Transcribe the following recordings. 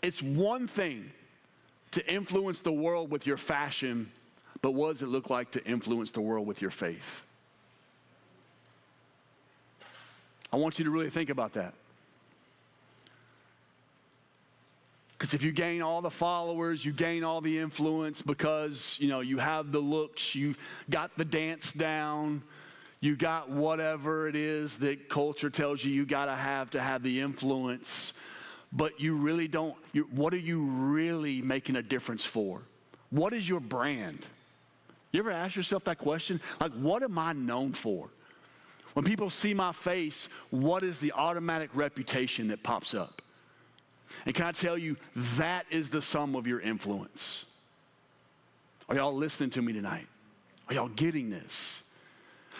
It's one thing to influence the world with your fashion, but what does it look like to influence the world with your faith? I want you to really think about that. Because if you gain all the followers, you gain all the influence because, you have the looks, you got the dance down, you got whatever it is that culture tells you got to have the influence, but you really don't, what are you really making a difference for? What is your brand? You ever ask yourself that question? Like, what am I known for? When people see my face, what is the automatic reputation that pops up? And can I tell you, that is the sum of your influence. Are y'all listening to me tonight? Are y'all getting this?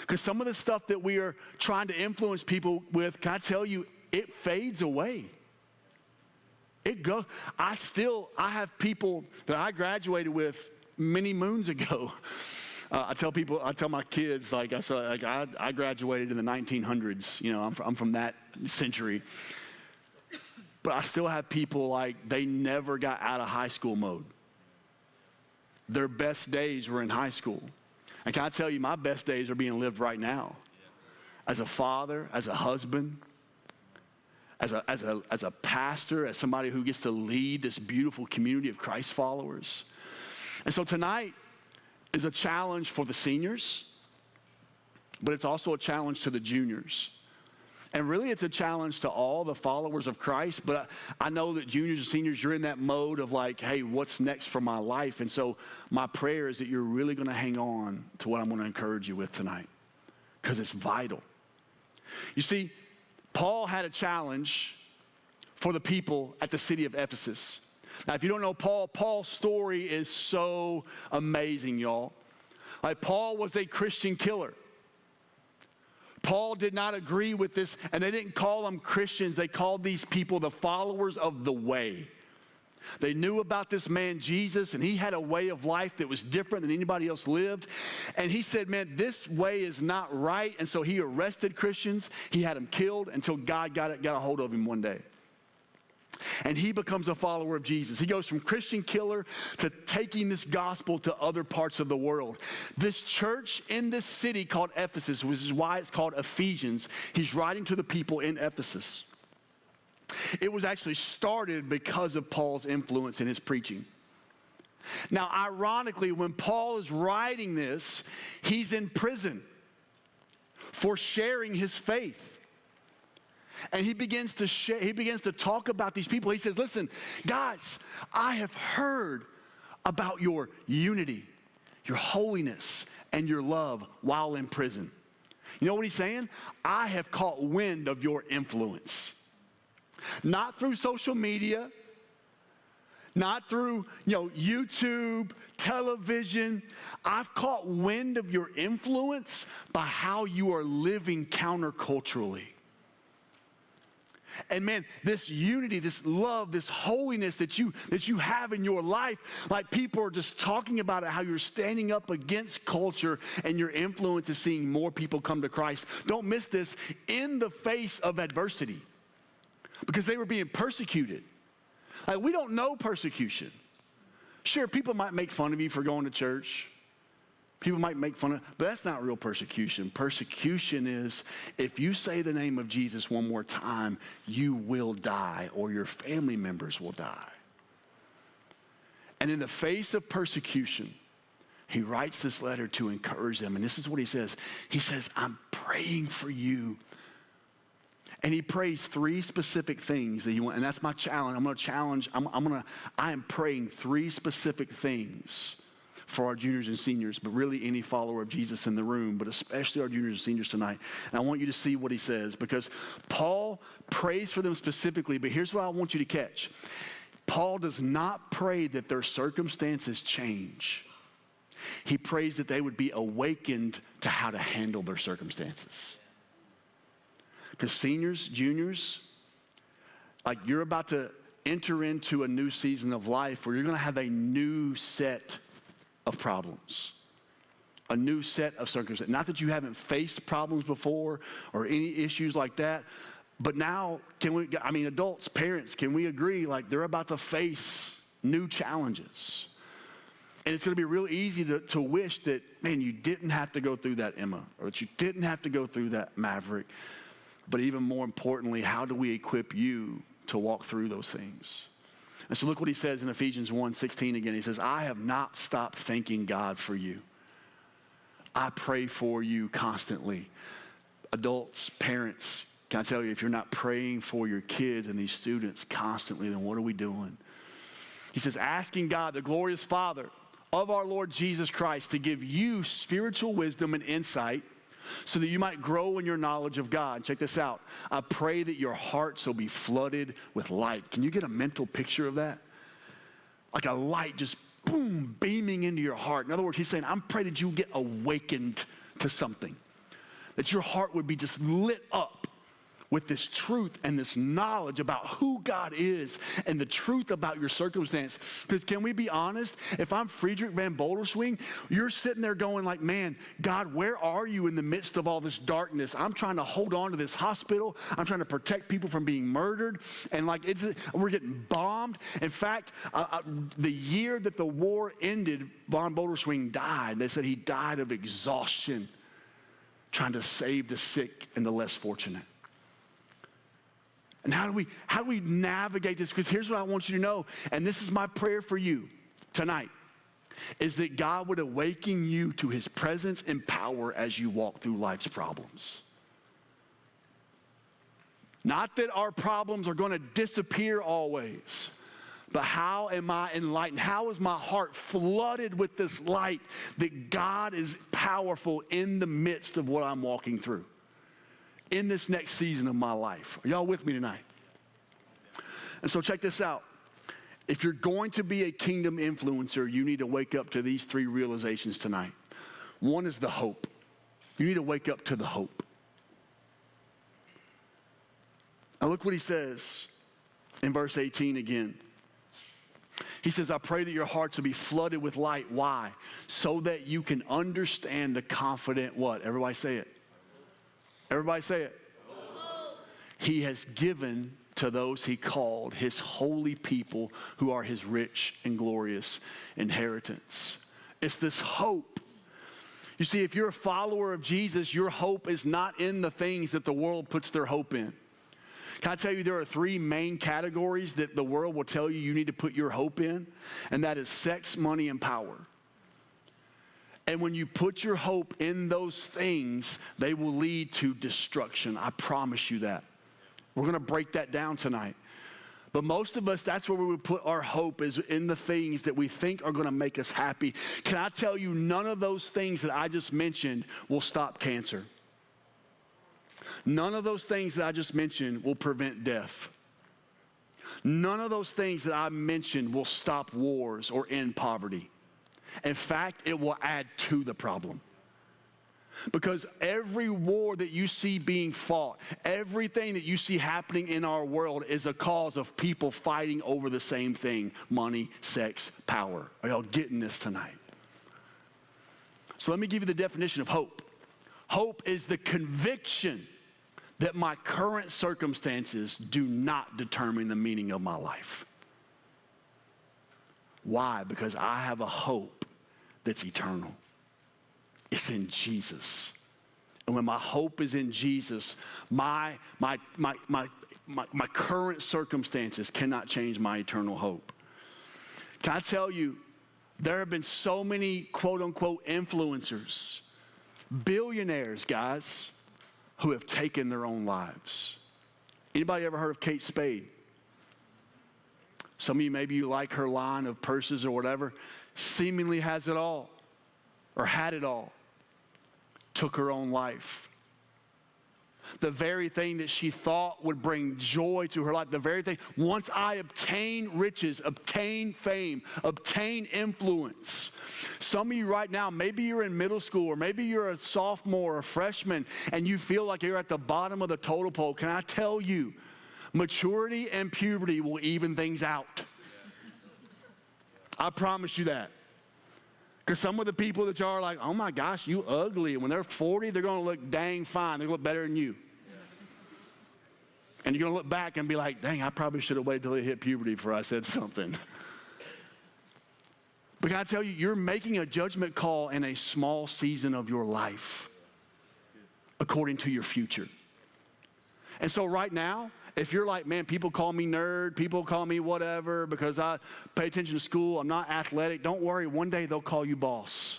Because some of the stuff that we are trying to influence people with, can I tell you, it fades away. It goes. I have people that I graduated with many moons ago. I tell my kids, I graduated in the 1900s. I'm from that century. But I still have people they never got out of high school mode. Their best days were in high school. And can I tell you, my best days are being lived right now. As a father, as a husband, as a pastor, as somebody who gets to lead this beautiful community of Christ followers. And so tonight is a challenge for the seniors, but it's also a challenge to the juniors. And really, it's a challenge to all the followers of Christ, but I know that juniors and seniors, you're in that mode of hey, what's next for my life? And so my prayer is that you're really going to hang on to what I'm going to encourage you with tonight, because it's vital. You see, Paul had a challenge for the people at the city of Ephesus. Now, if you don't know Paul's story is so amazing, y'all. Paul was a Christian killer. Paul did not agree with this, and they didn't call them Christians. They called these people the followers of the way. They knew about this man, Jesus, and he had a way of life that was different than anybody else lived. And he said, man, this way is not right. And so he arrested Christians. He had them killed until God got a hold of him one day. And he becomes a follower of Jesus. He goes from Christian killer to taking this gospel to other parts of the world. This church in this city called Ephesus, which is why it's called Ephesians, he's writing to the people in Ephesus. It was actually started because of Paul's influence in his preaching. Now, ironically, when Paul is writing this, he's in prison for sharing his faith. And he begins to talk about these people. He says, listen, guys, I have heard about your unity, your holiness, and your love while in prison. You know what he's saying? I have caught wind of your influence. Not through social media, not through, YouTube, television. I've caught wind of your influence by how you are living counterculturally. And man, this unity, this love, this holiness that you have in your life, people are just talking about it, how you're standing up against culture and your influence is seeing more people come to Christ. Don't miss this, in the face of adversity, because they were being persecuted. We don't know persecution. Sure, people might make fun of you for going to church. People might make fun of, but that's not real persecution. Persecution is if you say the name of Jesus one more time, you will die or your family members will die. And in the face of persecution, he writes this letter to encourage them. And this is what he says. He says, I'm praying for you. And he prays three specific things that he wants. And that's my challenge. I am praying three specific things for our juniors and seniors, but really any follower of Jesus in the room, but especially our juniors and seniors tonight. And I want you to see what he says, because Paul prays for them specifically, but here's what I want you to catch. Paul does not pray that their circumstances change. He prays that they would be awakened to how to handle their circumstances. Because seniors, juniors, you're about to enter into a new season of life where you're going to have a new set of problems, a new set of circumstances. Not that you haven't faced problems before or any issues like that, But now, adults, parents, can we agree like they're about to face new challenges? And it's going to be real easy to wish that, man, you didn't have to go through that, Emma, or that you didn't have to go through that, Maverick. But even more importantly, how do we equip you to walk through those things? And so look what he says in Ephesians 1:16 again. He says, I have not stopped thanking God for you. I pray for you constantly. Adults, parents, can I tell you, if you're not praying for your kids and these students constantly, then what are we doing? He says, asking God, the glorious Father of our Lord Jesus Christ, to give you spiritual wisdom and insight so that you might grow in your knowledge of God. Check this out. I pray that your hearts will be flooded with light. Can you get a mental picture of that? Like a light just boom, beaming into your heart. In other words, he's saying, I'm praying that you get awakened to something. That your heart would be just lit up with this truth and this knowledge about who God is and the truth about your circumstance. Because can we be honest? If I'm Friedrich Van Boldelswing, you're sitting there going like, man, God, where are you in the midst of all this darkness? I'm trying to hold on to this hospital. I'm trying to protect people from being murdered. And like we're getting bombed. In fact, the year that the war ended, Van Boldelswing died. They said he died of exhaustion trying to save the sick and the less fortunate. And how do we navigate this? Because here's what I want you to know, and this is my prayer for you tonight, is that God would awaken you to his presence and power as you walk through life's problems. Not that our problems are going to disappear always, but how am I enlightened? How is my heart flooded with this light that God is powerful in the midst of what I'm walking through? In this next season of my life. Are y'all with me tonight? And so check this out. If you're going to be a kingdom influencer, you need to wake up to these three realizations tonight. One is the hope. You need to wake up to the hope. Now look what he says in verse 18 again. He says, I pray that your hearts will be flooded with light. Why? So that you can understand the confident what? Everybody say it. Everybody say it. He has given to those he called his holy people who are his rich and glorious inheritance. It's this hope. You see, if you're a follower of Jesus, your hope is not in the things that the world puts their hope in. Can I tell you there are three main categories that the world will tell you need to put your hope in? And that is sex, money, and power. And when you put your hope in those things, they will lead to destruction. I promise you that. We're going to break that down tonight. But most of us, that's where we would put our hope, is in the things that we think are going to make us happy. Can I tell you, none of those things that I just mentioned will stop cancer. None of those things that I just mentioned will prevent death. None of those things that I mentioned will stop wars or end poverty. In fact, it will add to the problem. Because every war that you see being fought, everything that you see happening in our world is a cause of people fighting over the same thing: money, sex, power. Are y'all getting this tonight? So let me give you the definition of hope. Hope is the conviction that my current circumstances do not determine the meaning of my life. Why? Because I have a hope that's eternal. It's in Jesus. And when my hope is in Jesus, my current circumstances cannot change my eternal hope. Can I tell you, there have been so many quote unquote influencers, billionaires, guys, who have taken their own lives. Anybody ever heard of Kate Spade? Some of you, maybe you like her line of purses or whatever. Seemingly has it all, or had it all. Took her own life. The very thing that she thought would bring joy to her life, the very thing, once I obtain riches, obtain fame, obtain influence. Some of you right now, maybe you're in middle school, or maybe you're a sophomore or a freshman, and you feel like you're at the bottom of the totem pole. Can I tell you, maturity and puberty will even things out. I promise you that. Because some of the people that y'all are like, oh my gosh, you ugly. And when they're 40, they're going to look dang fine. They're going to look better than you. And you're going to look back and be like, dang, I probably should have waited till it hit puberty before I said something. But can I tell you, you're making a judgment call in a small season of your life according to your future. And so right now, if you're like, man, people call me nerd, people call me whatever because I pay attention to school, I'm not athletic, don't worry, one day they'll call you boss.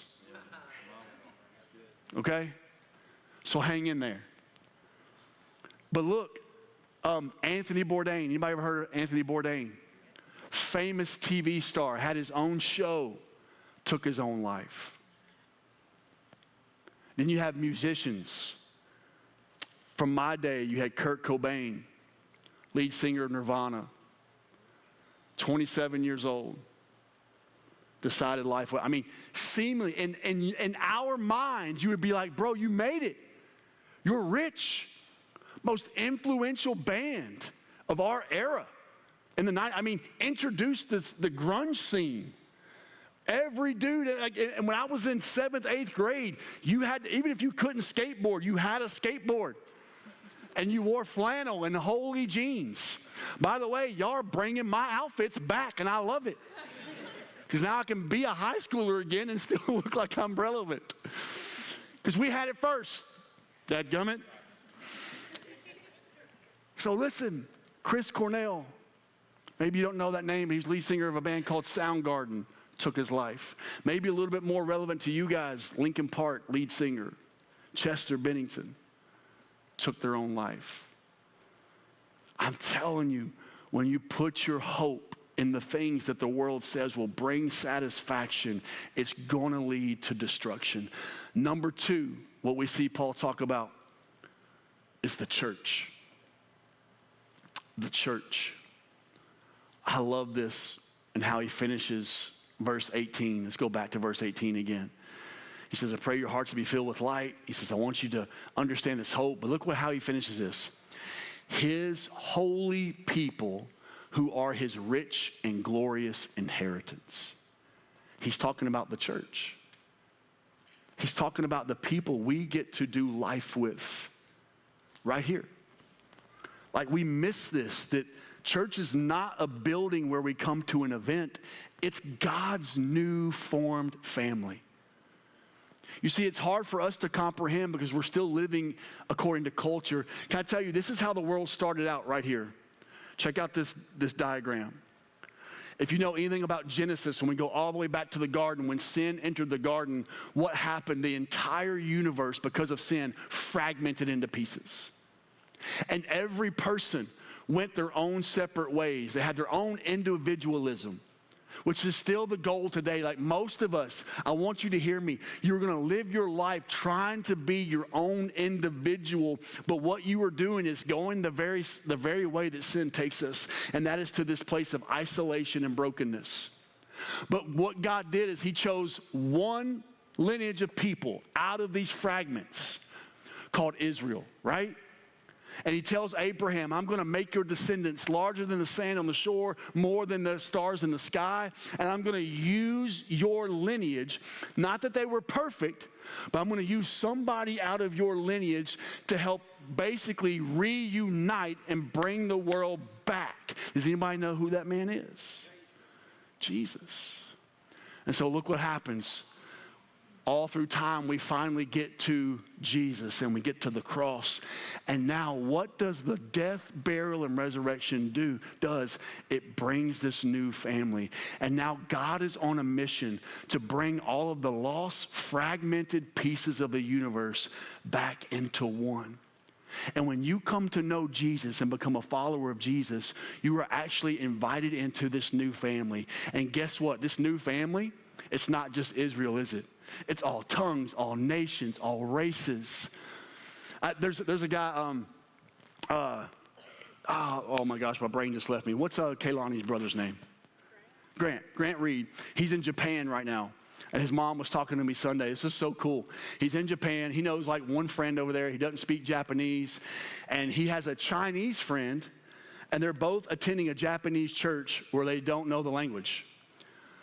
Okay? So hang in there. But look, Anthony Bourdain, anybody ever heard of Anthony Bourdain? Famous TV star, had his own show, took his own life. Then you have musicians. From my day, you had Kurt Cobain, lead singer of Nirvana, 27 years old, decided life. I mean, seemingly, in our minds, you would be like, bro, you made it. You're rich. Most influential band of our era. In the night, I mean, introduced the grunge scene. Every dude, and when I was in 7th, 8th grade, you had, even if you couldn't skateboard, you had a skateboard. And you wore flannel and holy jeans. By the way, y'all are bringing my outfits back, and I love it. Because now I can be a high schooler again and still look like I'm relevant. Because we had it first. Dadgummit. So listen, Chris Cornell. Maybe you don't know that name. He's lead singer of a band called Soundgarden. Took his life. Maybe a little bit more relevant to you guys, Linkin Park lead singer Chester Bennington took their own life. I'm telling you, when you put your hope in the things that the world says will bring satisfaction, it's going to lead to destruction. Number 2, what we see Paul talk about is the church. The church. I love this and how he finishes verse 18. Let's go back to verse 18 again. He says, I pray your hearts will be filled with light. He says, I want you to understand this hope. But look how he finishes this. His holy people who are his rich and glorious inheritance. He's talking about the church. He's talking about the people we get to do life with right here. Like we miss this, that church is not a building where we come to an event. It's God's new formed family. You see, it's hard for us to comprehend because we're still living according to culture. Can I tell you, this is how the world started out right here. Check out this diagram. If you know anything about Genesis, when we go all the way back to the garden, when sin entered the garden, what happened? The entire universe, because of sin, fragmented into pieces. And every person went their own separate ways. They had their own individualism, which is still the goal today. Like most of us, I want you to hear me. You're going to live your life trying to be your own individual, but what you are doing is going the very way that sin takes us, and that is to this place of isolation and brokenness. But what God did is he chose one lineage of people out of these fragments called Israel, right? And he tells Abraham, I'm going to make your descendants larger than the sand on the shore, more than the stars in the sky. And I'm going to use your lineage. Not that they were perfect, but I'm going to use somebody out of your lineage to help basically reunite and bring the world back. Does anybody know who that man is? Jesus. And so look what happens. All through time, we finally get to Jesus and we get to the cross. And now what does the death, burial, and resurrection do? It brings this new family. And now God is on a mission to bring all of the lost, fragmented pieces of the universe back into one. And when you come to know Jesus and become a follower of Jesus, you are actually invited into this new family. And guess what? This new family, it's not just Israel, is it? It's all tongues, all nations, all races. There's a guy, oh my gosh, my brain just left me. What's Kaylani's brother's name? Grant Reed. He's in Japan right now. And his mom was talking to me Sunday. This is so cool. He's in Japan. He knows like one friend over there. He doesn't speak Japanese. And he has a Chinese friend. And they're both attending a Japanese church where they don't know the language.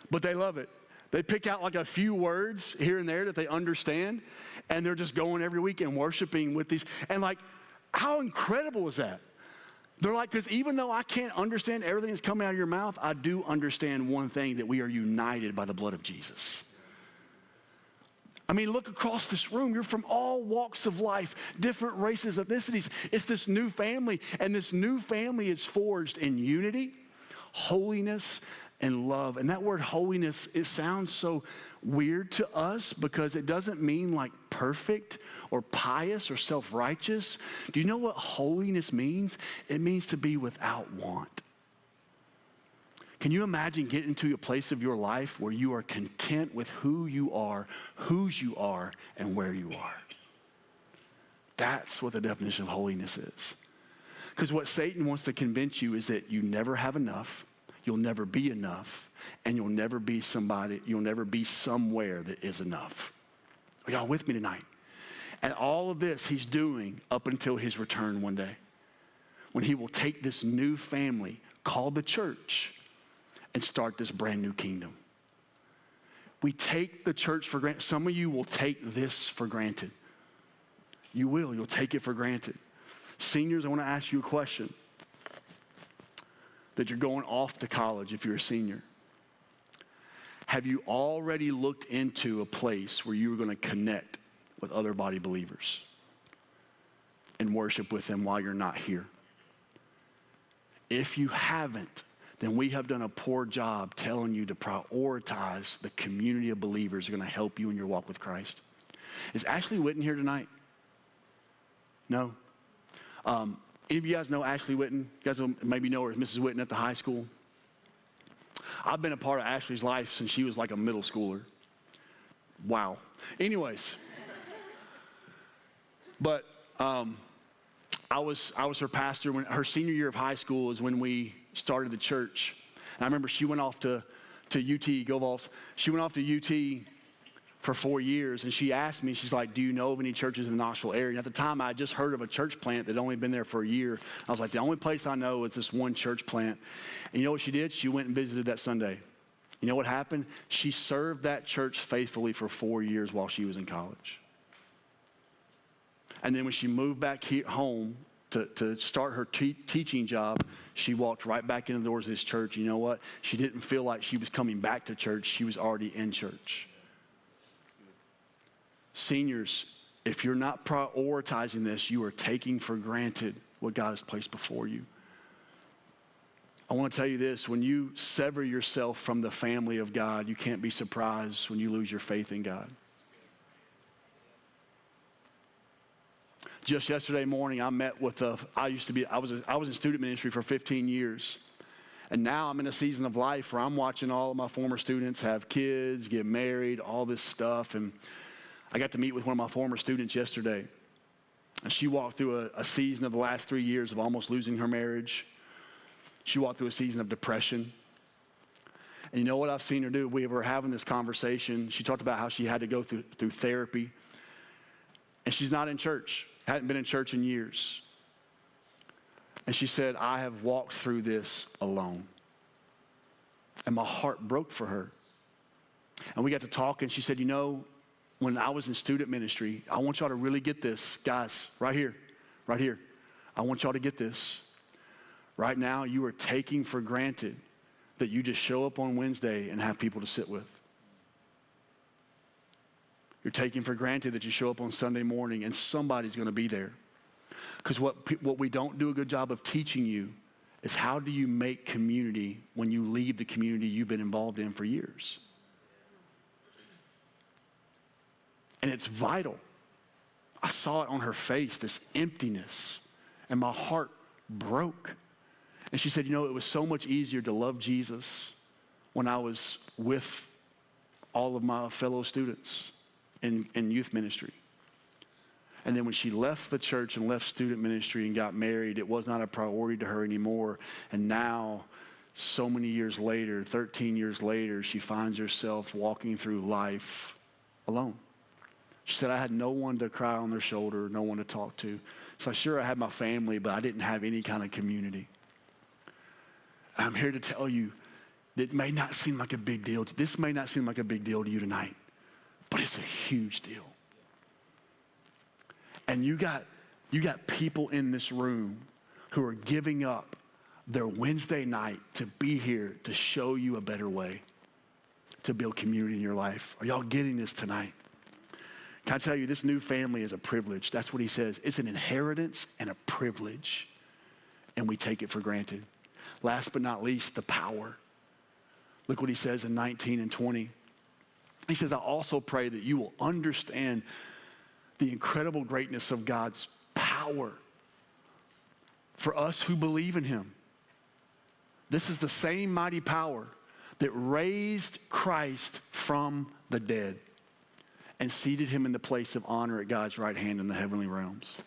But they love it. They pick out like a few words here and there that they understand, and they're just going every week and worshiping with these. And like, how incredible is that? They're like, because even though I can't understand everything that's coming out of your mouth, I do understand one thing, that we are united by the blood of Jesus. I mean, look across this room. You're from all walks of life, different races, ethnicities. It's this new family, and this new family is forged in unity, holiness, and love. And that word holiness, it sounds so weird to us because it doesn't mean like perfect or pious or self-righteous. Do you know what holiness means? It means to be without want. Can you imagine getting to a place of your life where you are content with who you are, whose you are, and where you are? That's what the definition of holiness is. Because what Satan wants to convince you is that you never have enough, you'll never be enough, and you'll never be somewhere that is enough. Are y'all with me tonight? And all of this he's doing up until his return one day, when he will take this new family called the church and start this brand new kingdom. We take the church for granted. Some of you will take this for granted. You will. You'll take it for granted. Seniors, I want to ask you a question. That you're going off to college if you're a senior. Have you already looked into a place where you are going to connect with other body believers and worship with them while you're not here? If you haven't, then we have done a poor job telling you to prioritize the community of believers who are going to help you in your walk with Christ. Is Ashley Witten here tonight? No? Any of you guys know Ashley Witten? You guys maybe know her as Mrs. Witten at the high school. I've been a part of Ashley's life since she was like a middle schooler. Wow. Anyways. But I was her pastor when her senior year of high school is when we started the church. And I remember she went off to UT, Go Vols. She went off to UT for 4 years, and she asked me, she's like, do you know of any churches in the Knoxville area? And at the time, I had just heard of a church plant that had only been there for a year. I was like, the only place I know is this one church plant. And you know what she did? She went and visited that Sunday. You know what happened? She served that church faithfully for 4 years while she was in college. And then when she moved back home to start her teaching job, she walked right back into the doors of this church. You know what? She didn't feel like she was coming back to church. She was already in church. Seniors, if you're not prioritizing this, you are taking for granted what God has placed before you. I want to tell you this, when you sever yourself from the family of God, you can't be surprised when you lose your faith in God. Just yesterday morning, I met with I was in student ministry for 15 years. And now I'm in a season of life where I'm watching all of my former students have kids, get married, all this stuff. And I got to meet with one of my former students yesterday. And she walked through a season of the last 3 years of almost losing her marriage. She walked through a season of depression. And you know what I've seen her do? We were having this conversation. She talked about how she had to go through therapy. And she's not in church. Hadn't been in church in years. And she said, I have walked through this alone. And my heart broke for her. And we got to talk, and she said, you know, when I was in student ministry, I want y'all to really get this. Guys, right here. I want y'all to get this. Right now, you are taking for granted that you just show up on Wednesday and have people to sit with. You're taking for granted that you show up on Sunday morning and somebody's going to be there. Because what we don't do a good job of teaching you is how do you make community when you leave the community you've been involved in for years. And it's vital. I saw it on her face, this emptiness, and my heart broke. And she said, you know, it was so much easier to love Jesus when I was with all of my fellow students in youth ministry. And then when she left the church and left student ministry and got married, it was not a priority to her anymore. And now, so many years later, 13 years later, she finds herself walking through life alone. She said, I had no one to cry on their shoulder, no one to talk to. So sure, I had my family, but I didn't have any kind of community. I'm here to tell you that it may not seem like a big deal. This may not seem like a big deal to you tonight, but it's a huge deal. And you got people in this room who are giving up their Wednesday night to be here to show you a better way to build community in your life. Are y'all getting this tonight? Can I tell you, this new family is a privilege. That's what he says. It's an inheritance and a privilege, and we take it for granted. Last but not least, the power. Look what he says in 19 and 20. He says, I also pray that you will understand the incredible greatness of God's power for us who believe in him. This is the same mighty power that raised Christ from the dead and seated him in the place of honor at God's right hand in the heavenly realms.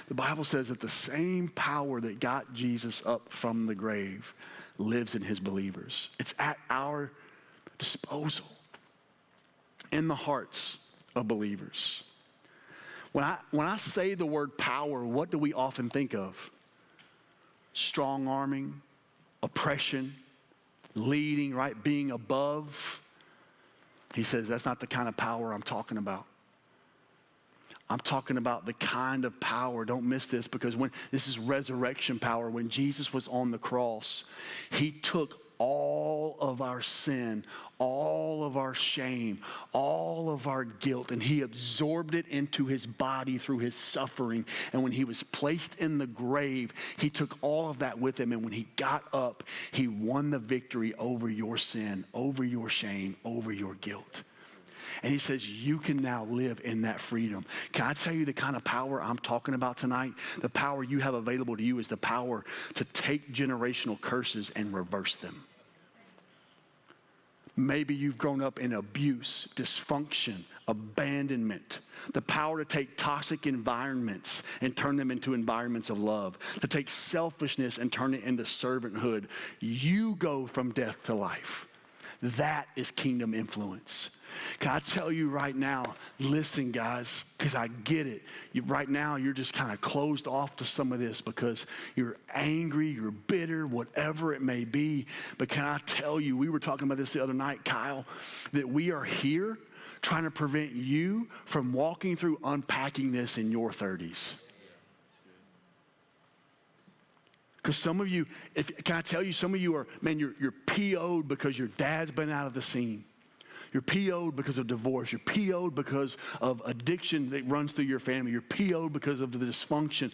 The Bible says that the same power that got Jesus up from the grave lives in his believers. It's at our disposal in the hearts of believers. When I say the word power, what do we often think of? Strong arming, oppression, leading, right? Being above. He says that's not the kind of power I'm talking about. I'm talking about the kind of power, don't miss this, because this is resurrection power. When Jesus was on the cross, he took all of our sin, all of our shame, all of our guilt, and he absorbed it into his body through his suffering. And when he was placed in the grave, he took all of that with him. And when he got up, he won the victory over your sin, over your shame, over your guilt. And he says, you can now live in that freedom. Can I tell you the kind of power I'm talking about tonight? The power you have available to you is the power to take generational curses and reverse them. Maybe you've grown up in abuse, dysfunction, abandonment. The power to take toxic environments and turn them into environments of love. To take selfishness and turn it into servanthood. You go from death to life. That is kingdom influence. Can I tell you right now, listen guys, because I get it. Right now you're just kind of closed off to some of this because you're angry, you're bitter, whatever it may be. But can I tell you, we were talking about this the other night, Kyle, that we are here trying to prevent you from walking through unpacking this in your 30s. Because some of you, can I tell you, some of you are, man, you're PO'd because your dad's been out of the scene. You're PO'd because of divorce. You're PO'd because of addiction that runs through your family. You're PO'd because of the dysfunction,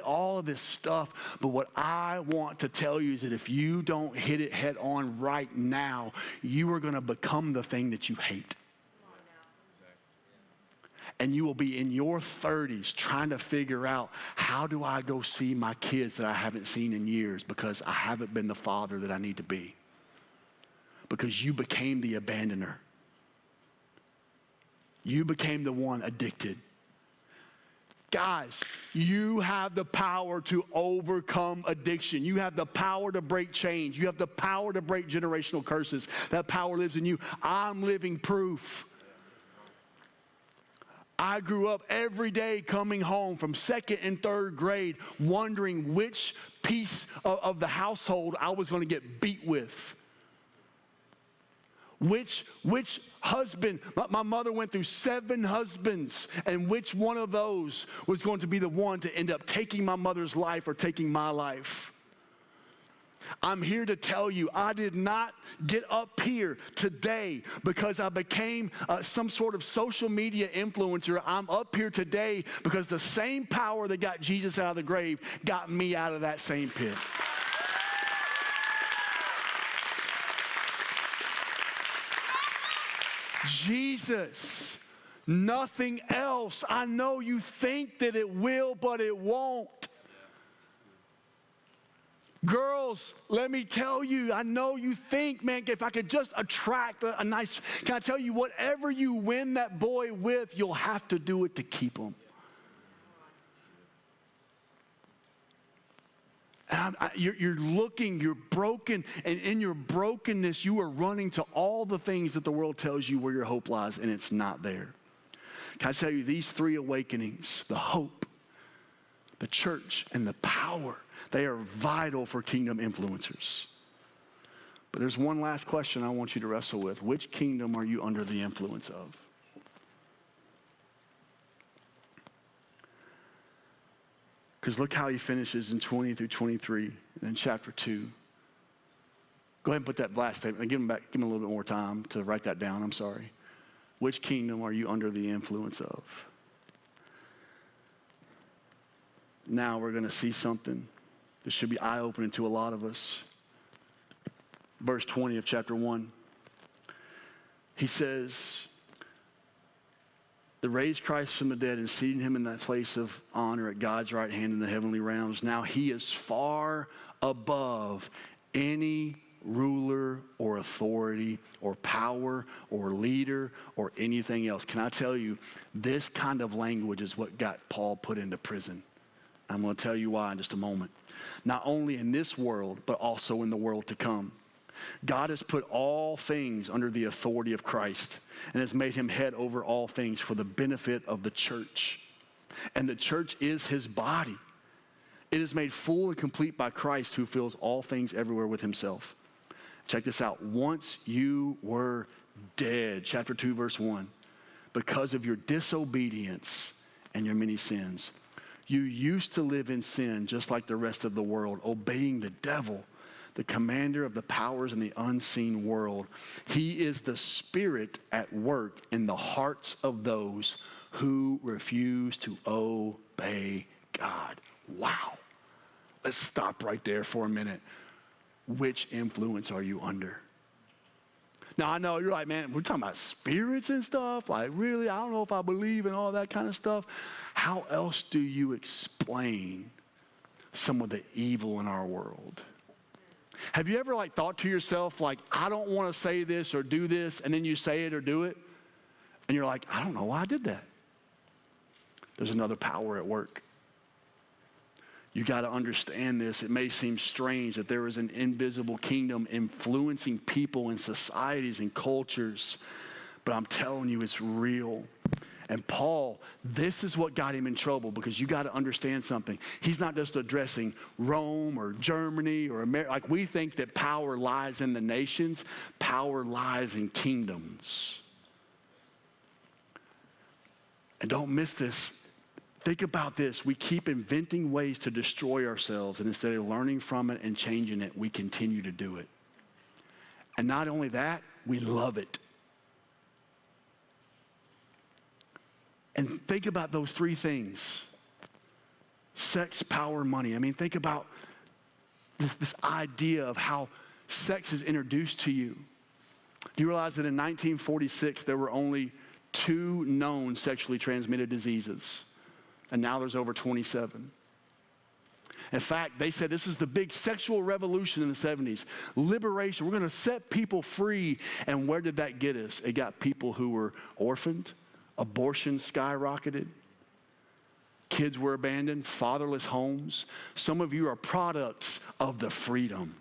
all of this stuff. But what I want to tell you is that if you don't hit it head on right now, you are going to become the thing that you hate. And you will be in your 30s trying to figure out, how do I go see my kids that I haven't seen in years because I haven't been the father that I need to be? Because you became the abandoner. You became the one addicted. Guys, you have the power to overcome addiction. You have the power to break chains. You have the power to break generational curses. That power lives in you. I'm living proof. I grew up every day coming home from second and third grade wondering which piece of the household I was going to get beat with. Which husband, my mother went through 7 husbands, and which one of those was going to be the one to end up taking my mother's life or taking my life? I'm here to tell you, I did not get up here today because I became some sort of social media influencer. I'm up here today because the same power that got Jesus out of the grave got me out of that same pit. Jesus, nothing else. I know you think that it will, but it won't. Girls, let me tell you, I know you think, man, if I could just attract a nice, can I tell you, whatever you win that boy with, you'll have to do it to keep him. You're looking, you're broken, and in your brokenness, you are running to all the things that the world tells you where your hope lies, and it's not there. Can I tell you, these 3 awakenings, the hope, the church, and the power, they are vital for kingdom influencers. But there's one last question I want you to wrestle with. Which kingdom are you under the influence of? Because look how he finishes in 20 through 23, and then chapter 2. Go ahead and put that last statement. Give him a little bit more time to write that down. I'm sorry. Which kingdom are you under the influence of? Now we're going to see something that should be eye-opening to a lot of us. Verse 20 of chapter 1. He says, "They raised Christ from the dead and seated him in that place of honor at God's right hand in the heavenly realms. Now he is far above any ruler or authority or power or leader or anything else." Can I tell you, this kind of language is what got Paul put into prison. I'm going to tell you why in just a moment. Not only in this world, but also in the world to come. God has put all things under the authority of Christ and has made him head over all things for the benefit of the church. And the church is his body. It is made full and complete by Christ, who fills all things everywhere with himself. Check this out. Once you were dead, chapter 2, verse 1, because of your disobedience and your many sins. You used to live in sin just like the rest of the world, obeying the devil, the commander of the powers in the unseen world. He is the spirit at work in the hearts of those who refuse to obey God. Wow. Let's stop right there for a minute. Which influence are you under? Now, I know you're like, man, we're talking about spirits and stuff. Like, really, I don't know if I believe in all that kind of stuff. How else do you explain some of the evil in our world? Have you ever thought to yourself, I don't want to say this or do this, and then you say it or do it, and you're like, I don't know why I did that. There's another power at work. You got to understand this. It may seem strange that there is an invisible kingdom influencing people and societies and cultures, but I'm telling you, it's real. And Paul, this is what got him in trouble, because you got to understand something. He's not just addressing Rome or Germany or America. Like, we think that power lies in the nations. Power lies in kingdoms. And don't miss this. Think about this. We keep inventing ways to destroy ourselves, and instead of learning from it and changing it, we continue to do it. And not only that, we love it. And think about those three things: sex, power, money. I mean, think about this idea of how sex is introduced to you. Do you realize that in 1946, there were only 2 known sexually transmitted diseases? And now there's over 27. In fact, they said this is the big sexual revolution in the 70s. Liberation. We're going to set people free. And where did that get us? It got people who were orphaned. Abortion skyrocketed. Kids were abandoned. Fatherless homes. Some of you are products of the freedom.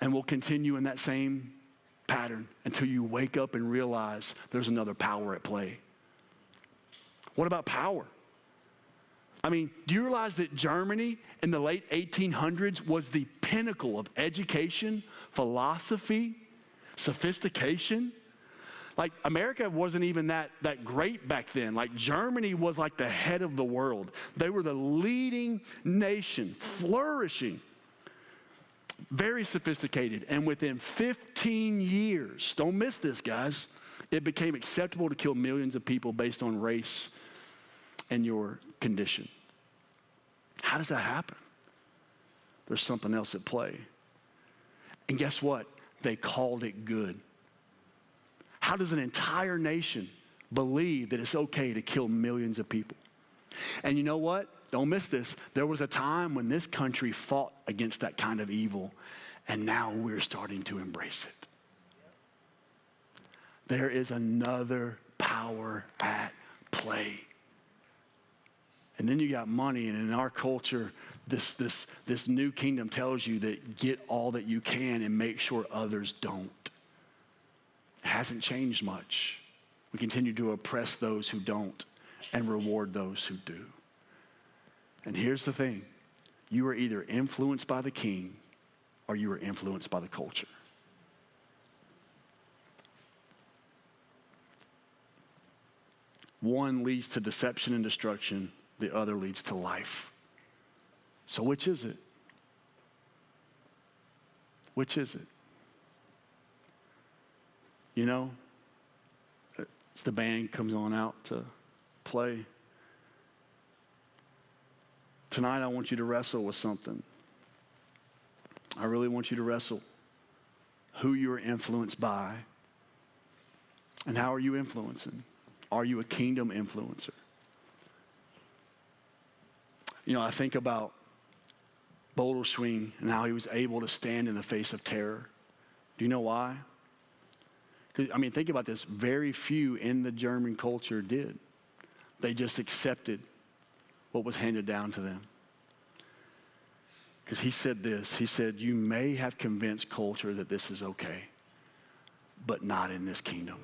And we'll continue in that same pattern until you wake up and realize there's another power at play. What about power? I mean, do you realize that Germany in the late 1800s was the pinnacle of education, philosophy, sophistication? Like, America wasn't even that great back then. Like, Germany was like the head of the world. They were the leading nation, flourishing. Very sophisticated. And within 15 years, don't miss this, guys, it became acceptable to kill millions of people based on race and your condition. How does that happen? There's something else at play. And guess what? They called it good. How does an entire nation believe that it's okay to kill millions of people? And you know what? Don't miss this. There was a time when this country fought against that kind of evil, and now we're starting to embrace it. There is another power at play. And then you got money, and in our culture, this new kingdom tells you that get all that you can and make sure others don't. It hasn't changed much. We continue to oppress those who don't and reward those who do. And here's the thing. You are either influenced by the king or you are influenced by the culture. One leads to deception and destruction. The other leads to life. So which is it? Which is it? You know, as the band comes on out to play, tonight I want you to wrestle with something. I really want you to wrestle who you are influenced by and how are you influencing. Are you a kingdom influencer? You know, I think about Boulder Swing and how he was able to stand in the face of terror. Do you know why? I mean, think about this. Very few in the German culture did. They just accepted what was handed down to them. Because he said this. He said, you may have convinced culture that this is okay, but not in this kingdom.